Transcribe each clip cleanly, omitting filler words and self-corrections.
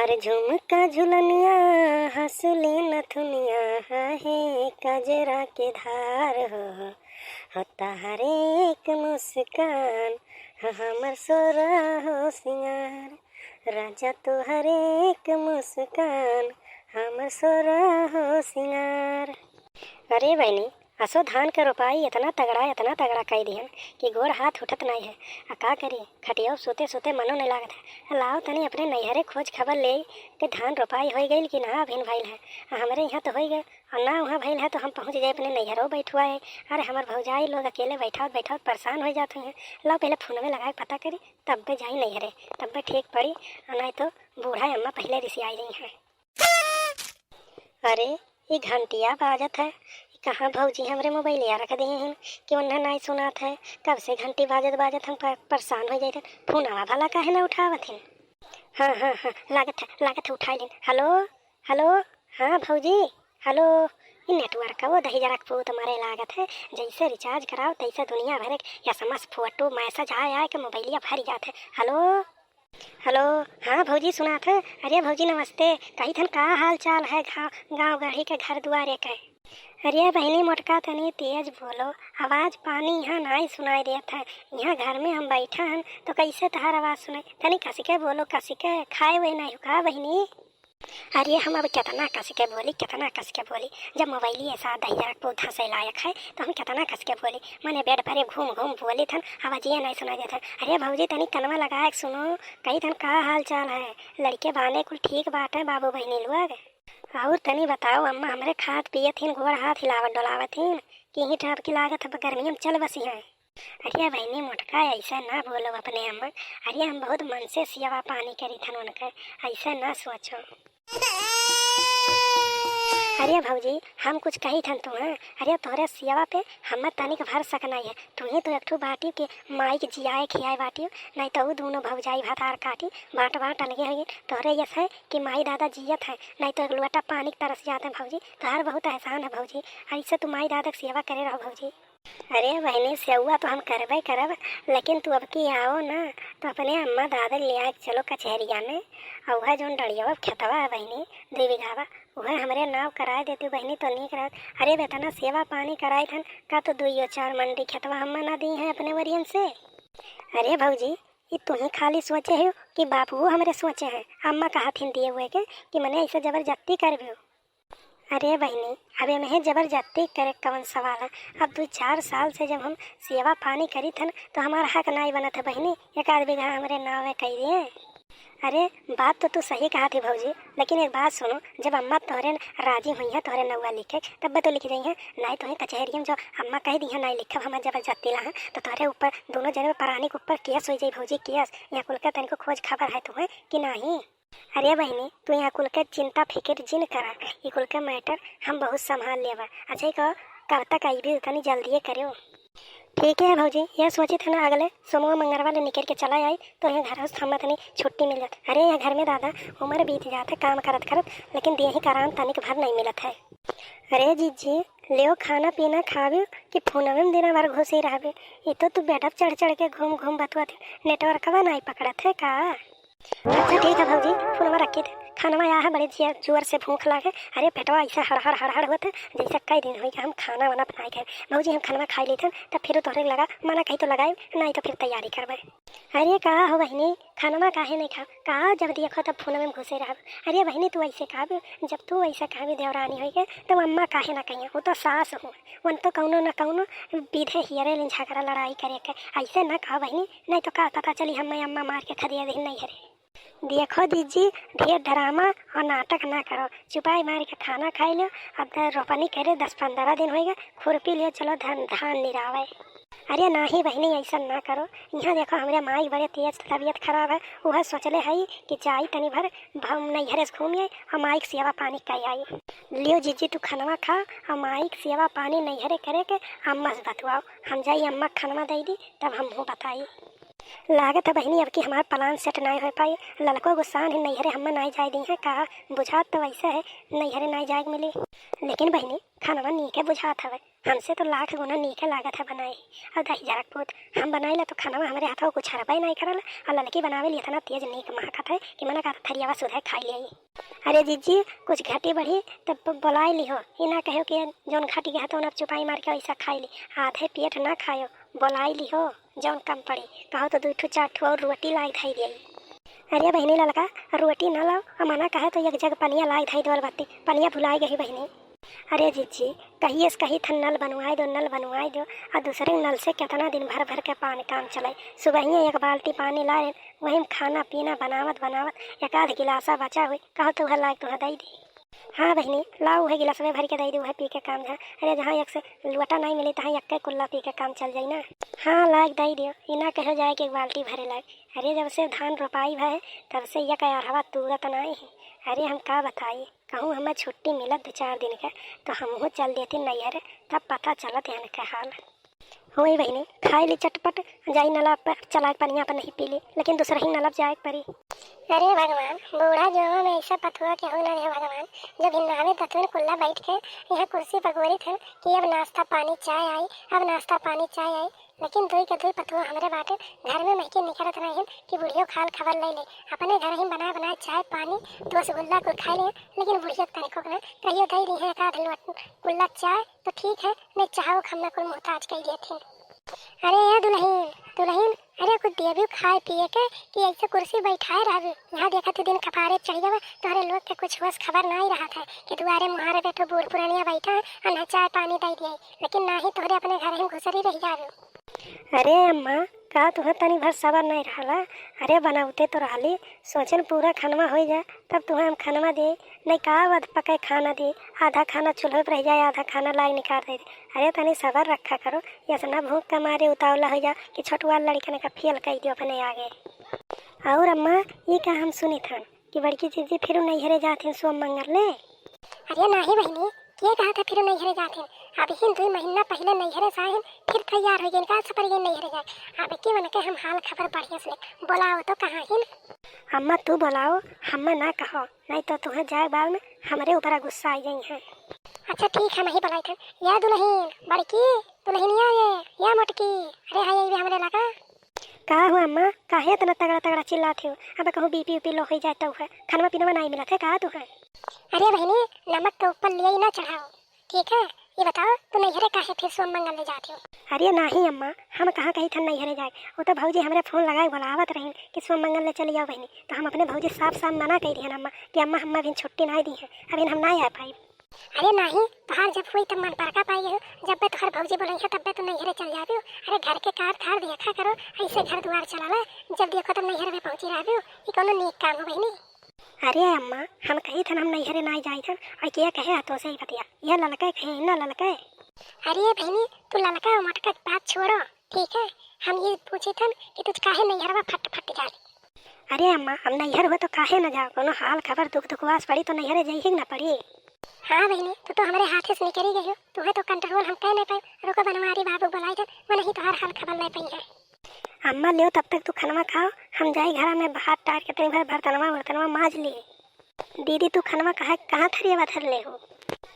हार झुमका झुलनिया हंसली नथुनिया है कजरा के धार हो तारे एक मुस्कान हमर सोरा हो सिंगार राजा तोहरे एक मुस्कान हमर सोरा हो सिंगार। अरे बहनी असो धान के रोपाई इतना तगड़ा कई दिहन कि गोड़ हाथ उठत नहीं है। का करी खटिया सोते सोते मनो नहीं लागत है। लाओ तनी अपने नैहरे खोज खबर ले कि धान रोपाई हो गई कि ना अभिन भइल है। हमारे यहाँ तो हो गए और ना वहाँ भइल है तो हम पहुँच जाए अपने नैहरों बैठुआ है। अरे हमार भौजाई लोग अकेले बैठा परेशान हो जाते हैं। लाओ पहले फोन में लगाए पता करी तब पे जाई नैहरे तब पे ठीक पड़ी नहीं तो बूढ़ा अम्मा पहले रिसियाई रही है। अरे ये घंटिया बाजत है कहाँ भौजी हमरे मोबाइलिया रख दिए हैं कि उन्हें नहीं सुनात है। कब से घंटी बाजत हम परेशान हो जाते। फोनवा भला काहे ना उठावत हैं। हाँ लागत है उठा लें। हेलो हाँ भौजी हेलो। ये नेटवर्क का वो दही जरा पूत मारे लागत है जैसे रिचार्ज कराओ तैसे दुनिया भर या समझ फोटो मैसेज आए के मोबाइलिया भर जाते है। हेलो हाँ भौजी सुनात है। अरे भौजी नमस्ते कही थन का हाल चाल है गाँव गढ़ी के घर दुआरे के। अरे बहनी मोटका तनी तेज बोलो आवाज पानी यहाँ नहीं सुनाई देता है। यहाँ घर में हम बैठा हैं तो कैसे तहार आवाज सुनाई तनी कस के बोलो कस के खाए हुए नहीं का बहनी। अरे हम अब कितना कस के बोली जब मोबाइल ऐसा दहिया पौधा से लायक है तो हम कितना कस के बोली मैंने बेड पर घूम बोली थन आवाज ये नहीं सुनाई देता। अरे भौजी तनी कनवा लगा सुनो कही थन का हाल चाल है लड़के बाने कुल ठीक बात है बाबू बहनी लोग। और तनी बताओ अम्मा हमरे खाद पिए थीन गोड़ हाथ हिलावत डोलावत थीन कि ही टब की लागत है गर्मी में चल बसी है। अरे बहनी मोटका ऐसा ना बोलो अपने अम्मा। अरे हम बहुत मन से सियावा पानी करी थन उनका ऐसा ना सोचो। अरे भौजी हम कुछ कही थन तुम्हें। अरे तोहरे सियावा पे हम तनिक भर सकना है तुम्हें तो एक बाटी के माई के जियाए खियाए बाटी नहीं तो वो दोनों भौजाई भातार काटी बाट अलगे है। तोहरे यस है कि माई दादा जियत है नहीं तो एक लोटा पानी की तरस जाते हैं भौजी। तोहर बहुत एहसान है भौजी ऐसे तुम माई दादा की सेवा करे रहो भौजी। अरे बहनी सेवा तो हम करबे करब लेकिन तू अब की आओ ना तो अपने अम्मा दादा ले आए चलो कचहरिया में और वह जो डड़िया खेतवा है बहनी 2 बीघा वह हमारे नाव कराए देती बहनी तो नहीं करा। अरे बेतना सेवा पानी कराए थन का तो 2-4 मंडी खेतवा हम ना दी हैं अपने वरियन से। अरे भौजी ये तुम्हें खाली सोचे हो कि बापू हमारे सोचे हैं अम्मा कहा थी दिए हुए के कि मैंने ऐसे जबरदस्ती कर भी। अरे बहनी अबे मैं जबरदस्ती करे कवन सवाल है। अब 2-4 साल से जब हम सेवा पानी करी थन तो हमारा हक नहीं बना था बहनी 1 बीघा हमारे नाव में कही दिए। अरे बात तो तू सही कहा थी भौजी लेकिन एक बात सुनो जब अम्मा तोहरे राजी हुई है तोहरे नौवा लिखे तब तो लिख रही है नहीं तो कचहरी में जो अम्मा कह दी है नहीं लिखा हमारे जबरदस्ती ला है तो तोहरे ऊपर दोनों जने परानी के ऊपर केस हो जाए भौजी केस। यहाँ कुल का तनिको खोज खबर है तुम्हें कि नहीं। अरे बहनी तू यहाँ कुल के चिंता फिक्र जिन करा ये कुल का मैटर हम बहुत संभाल लेवा। अच्छा कहो कब तक आई भी उतनी जल्दी करो। ठीक है भौजी यह सोची थे ना अगले सोमवार मंगलवार निकल के चला आई तो यहाँ घर थमा तनी छुट्टी मिल जाती। अरे यहाँ घर में दादा उम्र बीत जाते काम करत लेकिन दे ही करान तनिक भर नहीं मिलत है। अरे जीजी ले खाना पीना खावे कि फोन में दिन भर घुसे रहे ये तो तू बेडअप चढ़ के घूम बतुआ नेटवर्क नहीं पकड़त है का। अच्छा ठीक है भौजी फोन रखे थे खाना आया है बड़े जोर से भूख लागे। अरे पेटवा ऐसा हड़ होता जैसे कई दिन हुई हम खाना वाना बनाए गए भौजी हम खाना खा ली थे तब फिर तोहरे लगा मना कहीं तो लगाए नहीं तो फिर तैयारी करवाए। अरे कहा हो बहनी खाना काहे नहीं खा कहा जब देखो तब फोन में घुसे रहा। अरे बहनी तू ऐसे कहा जब तू ऐसा कहा देवरानी हो गए तो अम्मा काहे ना कहिए वो तो सास हो वन तो कौनो न कौनो विधे हियरे झगड़ा लड़ाई करे के ऐसे ना कहा बहनी नहीं तो का पता चली हम अम्मा मार के खदिया दे नहीं हरे। देखो दीदी ढेर ड्रामा और नाटक ना करो चुपाई मार के खाना खाई लो अब रोपनी करे 10-15 दिन हो गए खुरपी लियो चलो धान निरावे। अरे ना ही बहनी ऐसा ना करो यहाँ देखो हमारे माई बड़े तेज तबीयत खराब है वह सोचले है कि जाई तनी भर हम नैहरे से घूम आई और माई की सेवा पानी कर आई। लियो जीजी तू खनवा खा और माई की सेवा पानी नैहरे करे के अम्मा से बतवाओ हम जाई अम्मा खनवा दे दी तब हम बताई। लागत है बहनी अब कि हमार प्लान सेट नहीं हो पाई। लड़को गुस्सान है नैहरे हम नहीं जाए दी है कहा बुझात तो वैसे है नैहरे नहीं जाए मिली। लेकिन बहनी खानवा नीके बुझात हवे हमसे तो लाख गुना नीके लागत है बनाई। और दही जरक पोत हम बनाई तो खानवा हमारे हाथों कुछ हरबा नहीं करल। और लड़की बनावे लिए इतना तेज नीक महकत है कि मना कहा थरियावा सुधा खा लिया। अरे जीजी कुछ घटी बढ़ी तब बुलाई ली हो ये ना कहो कि जौन घटी गया तो अब चुपाई मार के ऐसा खाई ली आधे पेट ना खायो बुलाई ली हो जौन कम पड़ी कहो तो 2 ठो 4 ठो और रोटी लाई धाई दी। अरे बहनी लड़का रोटी ना लाओ और मना कहे तो एक जग पनिया लाई धाई दो बत्ती पनिया भुलाई गई बहनी। अरे जीजी कहिए से कहीं था नल बनवाई दो और दूसरे नल से कितना दिन भर भर के पानी काम चलाई। सुबह ही एक बाल्टी पानी लाए वही में खाना पीना बनावत एक आध गिलासा बचा हुई कहो तो वह लायक तुम्हें दई दी। हाँ बहनी लाओ वही गिलास में भर के दई दी वह पी के काम जहाँ। अरे जहाँ एक से लोटा नहीं मिली तहाँ एक कुल्ला पी के काम चल जाई ना। हाँ लायक दई दियो इना कहो जाए कि एक बाल्टी भरे लायक। अरे जब से धान रोपाई है तब से यह हवा तुरत नहीं है। अरे हम का बताइए कहूँ हमें छुट्टी मिलत 2-4 दिन का तो हम चल देती नैहर तब पता चलत है का हाल होई बहनी खाई ली चटपट जाई नलब पर चला पनिया पर नहीं पी ली लेकिन दूसरा ही नलब जाए परी। अरे भगवान बूढ़ा जो में ऐसा पथुआ के हो ना रे भगवान जब हिन्नावे तत्वन कुल्ला बैठ के यहाँ कुर्सी पर गोरी थे कि अब नाश्ता पानी चाय आई लेकिन दुई के दुई पथुआ हमारे बाटे घर में महके निकलत रहे कि बुढ़ियो खाल खबर ले अपने घर ही बना चाय पानी 2 रसगुल्ला को खा ले लेकिन बुढ़ियो तनिको ना कहियो दई दी है एक आध कुल्ला चाय तो ठीक है नहीं चाहो खम्मा को मोहताज कह दिए थे। अरे यार दुल्हन अरे कुछ दिए भी खाए पिए के कि ऐसे कुर्सी बैठाए रह यहाँ देखा तो दिन कपारे चढ़ गया तोहरे लोग के कुछ होश खबर नहीं रहा था कि दुआरे मुहारे बैठो बूढ़ पुरानिया बैठा और न चाय पानी दे दिए लेकिन ना ही तोहरे अपने घर ही घुसरी रह जावे। अरे अम्मा का तुम्हें तनी भर सबर नहीं रहा। अरे बनाते तो रही सोचन पूरा खानवा हो जाए तब तुम्हें हम खानवा दे नहीं का वध पके खाना दे आधा खाना चूल्हे पर रह जाए आधा खाना लाई निकाल दे। अरे तनी सबर रखा करो ऐसा भूख का मारे उतावला हो जा कि छोटुआ लड़कन का फेल कह दियो अपने आगे। और अम्मा ये क्या हम सुनी था कि बड़की जीजी फिर नैहरे जाते सोम मंगल ले। अरे नहीं बहनी ये कहा था फिर नैहरे जाते अभी 2 महीना पहले नैहरे से आए फिर तैयार हो गए का सपर ये नैहरे जाए अब के मन के हम हाल खबर बढ़िया से बोलाओ तो कहाँ ही। अम्मा तू बोलाओ हम ना कहो नहीं तो तुम्हें जाए बाल में हमारे ऊपर गुस्सा आ गई है। अच्छा ठीक है मैं ही बोलाई था या दुल्हन बड़की दुल्हनिया ये या मोटकी अरे हाय ये हमारे लगा का हुआ अम्मा काहे इतना तगड़ा चिल्लाते हो अब कहूँ बीपी उपी लो हो जाता है खाना पीना नहीं मिला था कहा तू है। अरे बहनी नमक के ऊपर लिए ही ना चढ़ाओ ठीक है ये बताओ तू नैहरे काहे फिर सोम मंगल ले जाते हो। अरे नहीं अम्मा हम कहाँ कहीं था नैहरे जाए वो तो भौजी हमारे फोन लगाए बुलावत रही कि सोम मंगल ले चली जाओ बहनी तो हम अपने भौजी साफ मना कह दिए अम्मा कि अम्मा हम अभी छुट्टी नहीं दी है अभी हम नहीं आ पाई। अरे नहीं तोहार जब हुई तब मन पड़का पाई हो जब भी तोहार भौजी बोले है तब तो नैहरे चल जाते हो। अरे घर के कार थार देखा करो ऐसे घर द्वार चला जब देखो तब नैहरे में पहुँची रहे हो ये कौन नीक काम हो बहनी। अरे अम्मा हम कही थे हम नैहरे नहीं जाए थे और क्या कहे तो से ही बतिया यह ललका कहे ना ललका। अरे बहनी तू ललका मटका बात छोड़ो ठीक है हम ये पूछे थे कि तुझ काहे नैहर में फट जा। अरे अम्मा हम नैहर हो तो काहे न जाओ कोनो हाल खबर दुख वास पड़ी तो नैहरे जाइए ना पड़ी। हाँ बहनी तो हमारे हाथ से निकली गई हो तुम्हें तो कंट्रोल हम कह नहीं पाए रुको बनवारी बाबू बुलाई थे वो नहीं तो हर हाल खबर ले पाई है। अम्मा लियो तब तक तू खनवा खाओ हम जाए घर में हाथ टार के तनी भर बर्तनवा माज लिए। दीदी तू खनवा कहाँ थरियावा धर ले हो।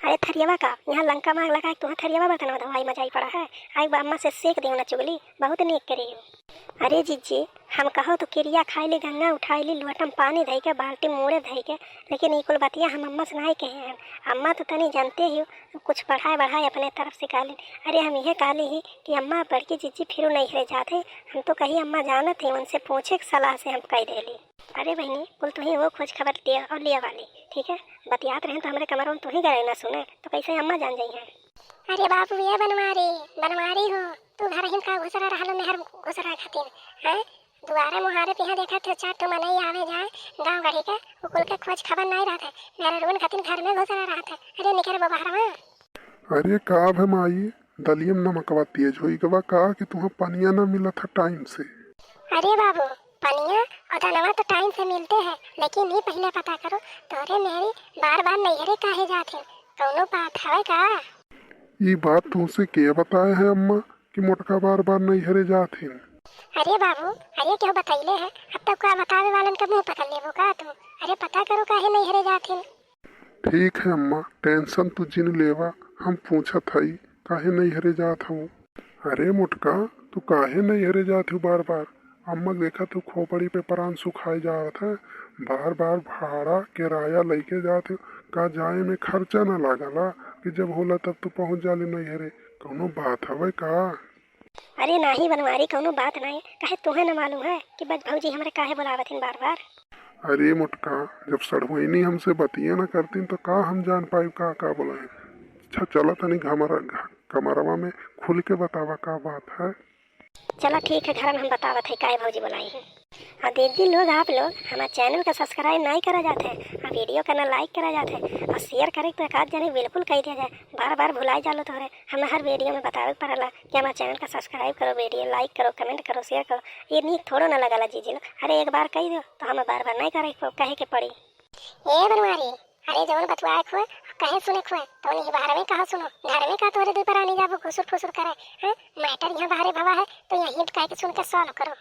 अरे थरियावा का यहाँ लंका मांग लगा तुम्हें थरियावा बर्तनवा धोवाई मजा ही पड़ा है आई अम्मा से सेक दे ना चुगली बहुत नीक करी हो। अरे जीजी हम कहो तो किरिया खाई ली गंगा उठाई ली लोटम पानी धई के बाल्टी मोड़े धई के लेकिन इकुल बतिया हम अम्मा से नहीं कहे हैं। अम्मा तो तनी जानते ही कुछ बढ़ाए अपने तरफ से काली। अरे हम यह काली ही कि अम्मा बड़की जीजी फिर नहीं रह जाते हम तो कहीं अम्मा जानत थे उनसे पूछे सलाह से हम कह देली। अरे बहनी कुल तो ही वो खोज खबर दिया और लिया वाली ठीक है बतियात रहे तो हमारे कमरों में तो ही गए ना सुने तो कैसे अम्मा जान जाई है। अरे बापू ये बनवारी हो तू घर ही का घुसरा रहा मेहर घुसरा खातिर है दुआरे मुहारे पे यहाँ देखा तो 4 तो मनई आवे जाए गाँव गढ़ी के उकुल के खोज खबर नहीं रहा था मेरे रोन खातिर घर में घुसरा रहा था। अरे निकल वो बाहर में। अरे का भम आई दलियम नमकवा तेज होई गवा का कि तुम्हें पनिया ना मिला था टाइम से। अरे बाबू पनिया और दानवा तो टाइम से मिलते हैं लेकिन ये पहले पता करो तोरे मेरी बार नैहरे काहे जाते कौनो बात है का। ये बात तुमसे क्या बताया है अम्मा कि मोटका बार नैहरे जाते अरे बाबू, अरे क्यों बताइले है? अब तक का बतावे वालन का मुंह पकड़ लेबो का तुम? अरे पता करो काहे नहीं हरे जाथिन। ठीक है अम्मा, टेंशन तू जिन लेवा। हम पूछत हई काहे नहीं हरे जात हूँ। अरे मुटका, तू काहे नहीं हरे जात हूँ बार बार? अम्मा देखा तू खोपड़ी पे परान सुखाए जात है। बार बार भाड़ा किराया लेके जात हूँ। का जाए में खर्चा ना लागला कि जब होला तब तू पहुँच जाले नहीं हरे? कौनो बात हवे का? अरे नाही बनवारी, कौनो बात नहीं। काहे तुम्हें न मालूम है कि बज भौजी हमरे काहे बुलावथिन बार बार? अरे मुटका, जब सड़हुईनी हमसे बतिया ना करतीन तो का हम जान पाई का बोला। अच्छा चला तनी कमरवा में खुल के बतावा का बात है। चलो ठीक है, घर में हम बतावत है काहे भौजी बुलाई है। और दीदी लोग, आप लोग हमारे चैनल का सब्सक्राइब नहीं करा जाते हैं और वीडियो का ना लाइक करा जाते हैं और शेयर करे तो एक आध जने बिल्कुल कह दिया जाए। बार बार भुलाई जालो तोहरे। हमें हर वीडियो में बतावे पड़ला कि हमारे चैनल का सब्सक्राइब करो, वीडियो लाइक करो, कमेंट करो, शेयर करो। ये नीक थोड़ो ना लगला जीजी लोग। अरे एक बार कह दो तो हमें बार बार नहीं कहे के पड़ी। ए बनवारी, अरे जवन बतवाए खुए कहे सुने खुए तो नहीं बाहर में कहा सुनो, घर में का तोरे दो पर आने जाबो घुसुर फुसुर करे हैं। मैटर यहाँ बाहर भवा है तो यहीं कह के सुन के सॉल्व करो।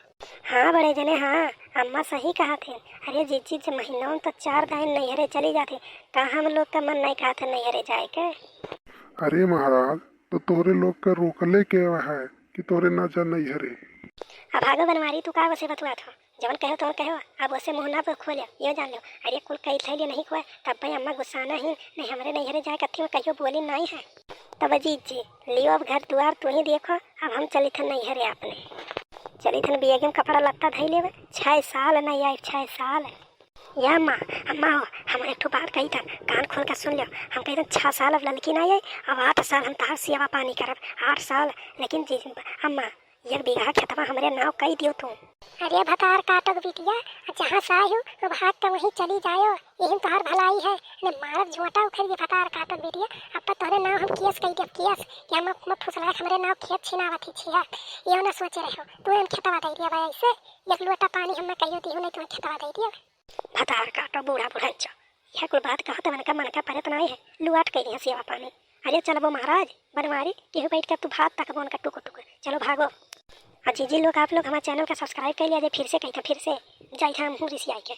हाँ बड़े जने, हाँ अम्मा सही कहा थे। अरे जीजी जब महीनों में तो 4 दिन नैहरे चली जाती, कहाँ हम लोग का मन नहीं कहा था नैहरे जाए के। अरे महाराज, तो तोरे लोग का रोकले के है कि तोरे ना जा नहीं हरे? अब भागो बनवारी, तू का वैसे बतवा था जवन कहो तो कहो। अब वैसे मुहना पर खोलियो ये जान लो। अरे कुल कई थैली नहीं खोए तब भाई अम्मा गुस्साना ही नहीं। हमारे नैहरे जाए कथी में कहियो बोली नहीं है। तब जी लियो अब घर द्वार तू ही देखो। अब हम चली थे नैहरे अपने, चली थन बेगे में कपड़ा लत्ता धई लेवे। 6 साल नहीं आई, 6 साल। या अम्मा, अम्मा हो हम एक बात कही था, कान खोल कर सुन लो। हम कही था 6 साल अब लड़की नहीं आई, अब 8 साल हम तार सेवा पानी करब। 8 साल लेकिन जी अम्मा 1 बीघा खेतवा हमरे नाव कही दियो तुम। अरे भतार काटक बिटिया, जहाँ से आई हो भाग तो वहीं चली जायो, यही तोहर भलाई है। ने मारब झोंटा उखड़ के भतार काटक बिटिया। अब तो तोहरे नाव हम केस कही देब, केस कि हम फुसला हमरे नाव खेत छिनावत छिया। ये ना सोचे रहो तू हम खेतवा दे दिया भाई ऐसे। 1 लोटा पानी हम कहियो दियो नहीं तुम खेतवा दे दियो। भतार काटो बूढ़ा बुढ़ंचो, यह कोई बात कहत मन का परत नहीं है। लुआट कह दिया सेवा पानी। अरे चलो महाराज बनवारी केहू बैठ कर तू भात तक बोन का टुको टुको। चलो भागो। हाँ जी लोग, आप लोग हमारे चैनल का सब्सक्राइब कर लिया। फिर से कही था, फिर से जाई था हम रिसिया के।